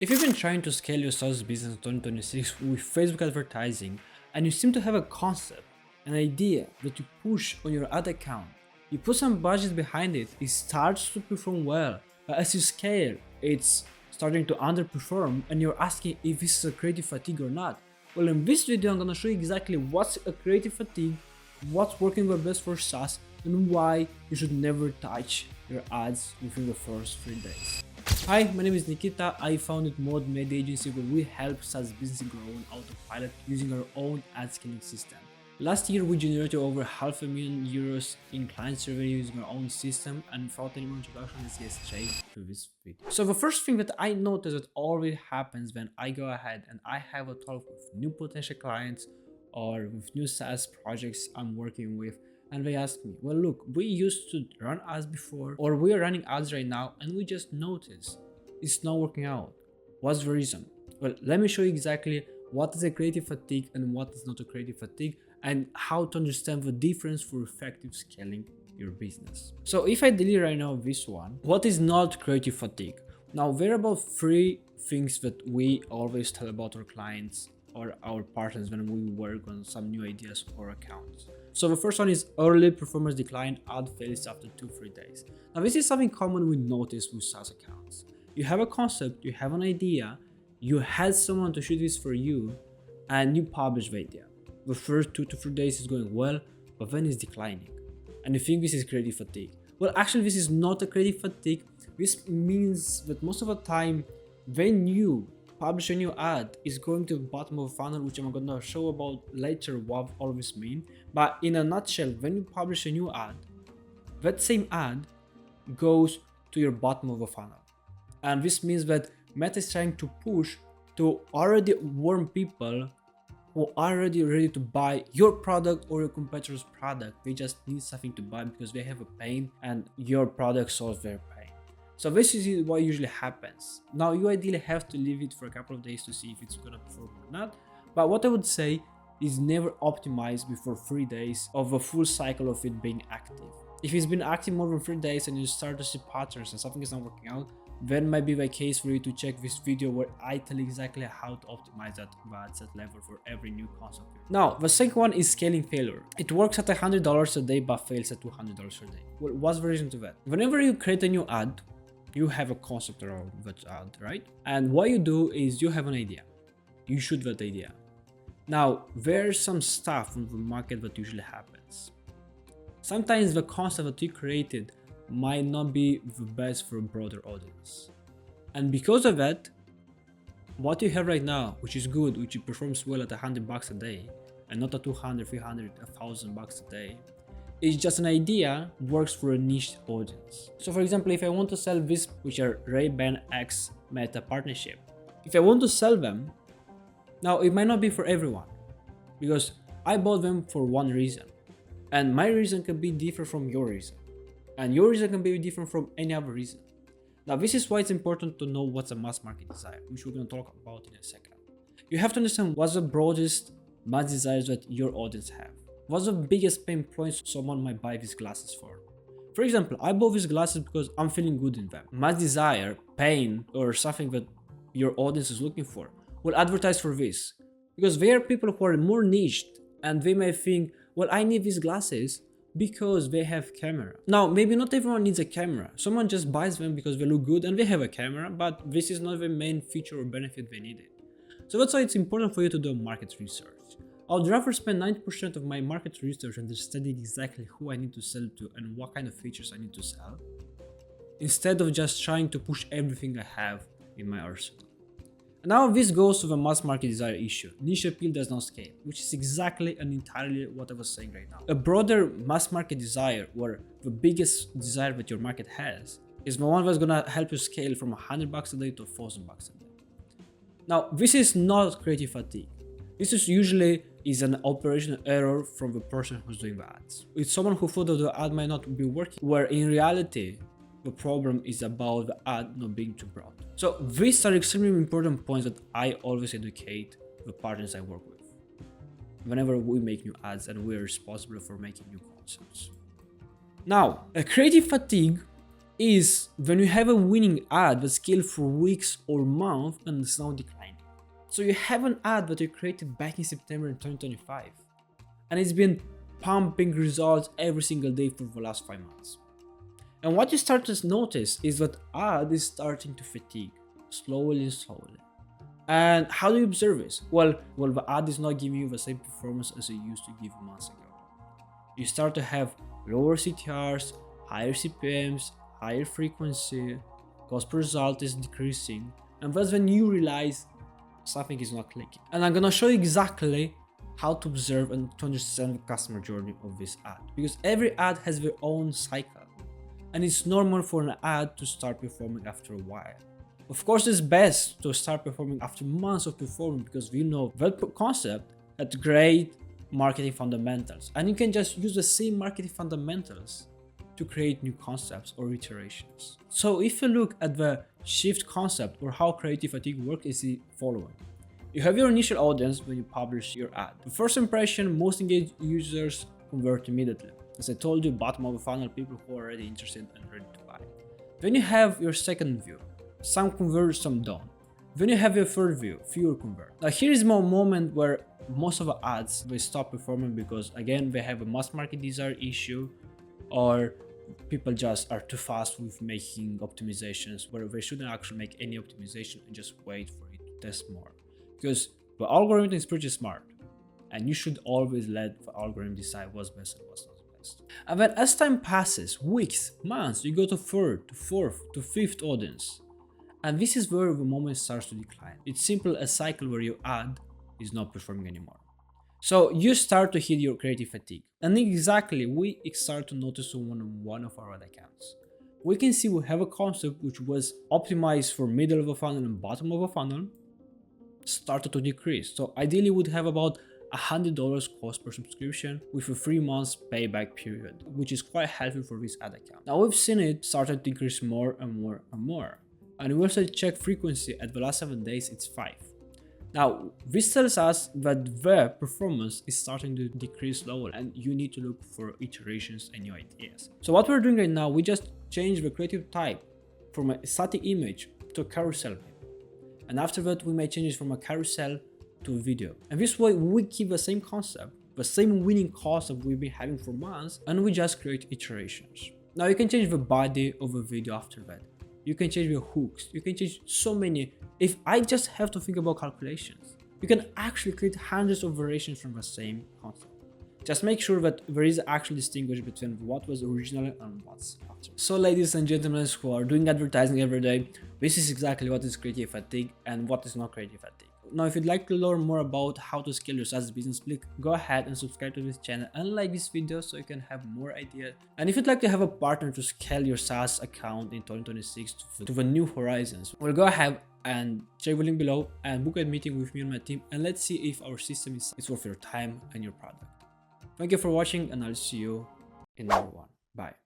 If you've been trying to scale your SaaS business in 2026 with Facebook advertising and you seem to have a concept, an idea that you push on your ad account, you put some budget behind it, it starts to perform well, but as you scale, it's starting to underperform and you're asking if this is a creative fatigue or not. Well, in this video, I'm gonna show you exactly what's a creative fatigue, what's working the best for SaaS, and why you should never touch your ads within the first 3 days. Hi, my name is Nikita. I founded Mod Media Agency where we help SaaS businesses grow on autopilot using our own ad scaling system. Last year, we generated over €500,000 in client revenue using our own system, and without any more introduction, let's get straight to this video. So the first thing that I notice that always happens when I go ahead and I have a talk with new potential clients or with new SaaS projects I'm working with, and they ask me, well, look, we used to run ads before, or we are running ads right now, and we just noticed it's not working out. What's the reason? Well, let me show you exactly what is a creative fatigue and what is not a creative fatigue, and how to understand the difference for effective scaling your business. So if I delete right now this one, what is not creative fatigue? Now, there are about 3 things that we always tell about our clients or our partners when we work on some new ideas or accounts. So the first one is early performance decline, ad fails after 2-3 days. Now this is something common we notice with SaaS accounts. You have a concept, you have an idea, you had someone to shoot this for you, and you publish the idea. The first 2 to 3 days is going well, but then it's declining. And you think this is creative fatigue. Well, actually this is not a creative fatigue. This means that most of the time when you publish a new ad, is going to the bottom of the funnel, which I'm gonna show about later what all this mean. But in a nutshell, when you publish a new ad, that same ad goes to your bottom of the funnel. And this means that Meta is trying to push to already warm people who are already ready to buy your product or your competitor's product. They just need something to buy because they have a pain and your product solves their pain. So this is what usually happens. Now you ideally have to leave it for a couple of days to see if it's gonna perform or not. But what I would say is never optimize before 3 days of a full cycle of it being active. If it's been active more than 3 days and you start to see patterns and something is not working out, then might be the case for you to check this video where I tell exactly how to optimize that ad set level for every new concept. Now, the second one is scaling failure. It works at $100 a day but fails at $200 a day. Well, what's the reason to that? Whenever you create a new ad, you have a concept around that ad, right? And what you do is you have an idea. You shoot that idea. Now, there's some stuff on the market that usually happens. Sometimes the concept that you created might not be the best for a broader audience. And because of that, what you have right now, which is good, which performs well at $100 a day, and not at 200, 300, $1,000 a day, is just an idea, works for a niche audience. So for example, if I want to sell this, which are Ray-Ban X Meta partnership, if I want to sell them, now it might not be for everyone, because I bought them for one reason, and my reason can be different from your reason, and your reason can be different from any other reason. Now this is why it's important to know what's a mass market desire, which we're going to talk about in a second. You have to understand what's the broadest mass desires that your audience have. What's the biggest pain points someone might buy these glasses for? For example, I bought these glasses because I'm feeling good in them. My desire, pain, or something that your audience is looking for will advertise for this. Because there are people who are more niched and they may think, well, I need these glasses because they have camera. Now, maybe not everyone needs a camera. Someone just buys them because they look good and they have a camera, but this is not the main feature or benefit they needed. So that's why it's important for you to do market research. I would rather spend 90% of my market research understanding exactly who I need to sell to and what kind of features I need to sell, instead of just trying to push everything I have in my arsenal. Now this goes to the mass market desire issue. Niche appeal does not scale, which is exactly and entirely what I was saying right now. A broader mass market desire, where the biggest desire that your market has, is the one that's gonna help you scale from $100 a day to $1,000 a day. Now this is not creative fatigue. This is usually an operational error from the person who's doing the ads. It's someone who thought that the ad might not be working, where in reality, the problem is about the ad not being too broad. So these are extremely important points that I always educate the partners I work with whenever we make new ads and we're responsible for making new concepts. Now, a creative fatigue is when you have a winning ad that scaled for weeks or months and is now declining. So you have an ad that you created back in September in 2025 and it's been pumping results every single day for the last 5 months. And what you start to notice is that ad is starting to fatigue slowly and slowly. And how do you observe this? Well, the ad is not giving you the same performance as it used to give months ago. You start to have lower CTRs, higher CPMs, higher frequency, cost per result is decreasing, and that's when you realize something is not clicking. And I'm gonna show you exactly how to observe and to understand the customer journey of this ad, because every ad has their own cycle, and it's normal for an ad to start performing after a while. Of course, it's best to start performing after months of performing because we know that concept had great marketing fundamentals, and you can just use the same marketing fundamentals to create new concepts or iterations. So if you look at the shift concept or how creative fatigue works is the following. You have your initial audience when you publish your ad. The first impression, most engaged users convert immediately. As I told you, bottom of the funnel, people who are already interested and ready to buy. Then you have your second view. Some convert, some don't. Then you have your third view, fewer convert. Now here is more moment where most of the ads will stop performing because again they have a mass market desire issue, or people just are too fast with making optimizations where they shouldn't actually make any optimization and just wait for it to test more. Because the algorithm is pretty smart and you should always let the algorithm decide what's best and what's not best. And then as time passes, weeks, months, you go to third, to fourth, to fifth audience. And this is where the moment starts to decline. It's simply a cycle where your ad is not performing anymore. So you start to hit your creative fatigue. And exactly, we start to notice on one of our ad accounts. We can see we have a concept which was optimized for middle of a funnel and bottom of a funnel started to decrease. So ideally would have about $100 cost per subscription with a 3 months payback period, which is quite helpful for this ad account. Now we've seen it started to increase more and more and more. And we also check frequency at the last 7 days, it's 5. Now, this tells us that the performance is starting to decrease slowly and you need to look for iterations and new ideas. So what we're doing right now, we just change the creative type from a static image to a carousel. And after that, we may change it from a carousel to a video. And this way, we keep the same concept, the same winning concept we've been having for months, and we just create iterations. Now, you can change the body of a video after that. You can change the hooks, you can change so many. If I just have to think about calculations, you can actually create hundreds of variations from the same concept. Just make sure that there is actually distinguish between what was original and what's after. So ladies and gentlemen who are doing advertising every day, this is exactly what is creative fatigue and what is not creative fatigue. Now, if you'd like to learn more about how to scale your SaaS business, please go ahead and subscribe to this channel and like this video so you can have more ideas. And if you'd like to have a partner to scale your SaaS account in 2026 to the new horizons, well, go ahead and check the link below and book a meeting with me and my team, and let's see if our system is worth your time and your product. Thank you for watching, and I'll see you in another one. Bye.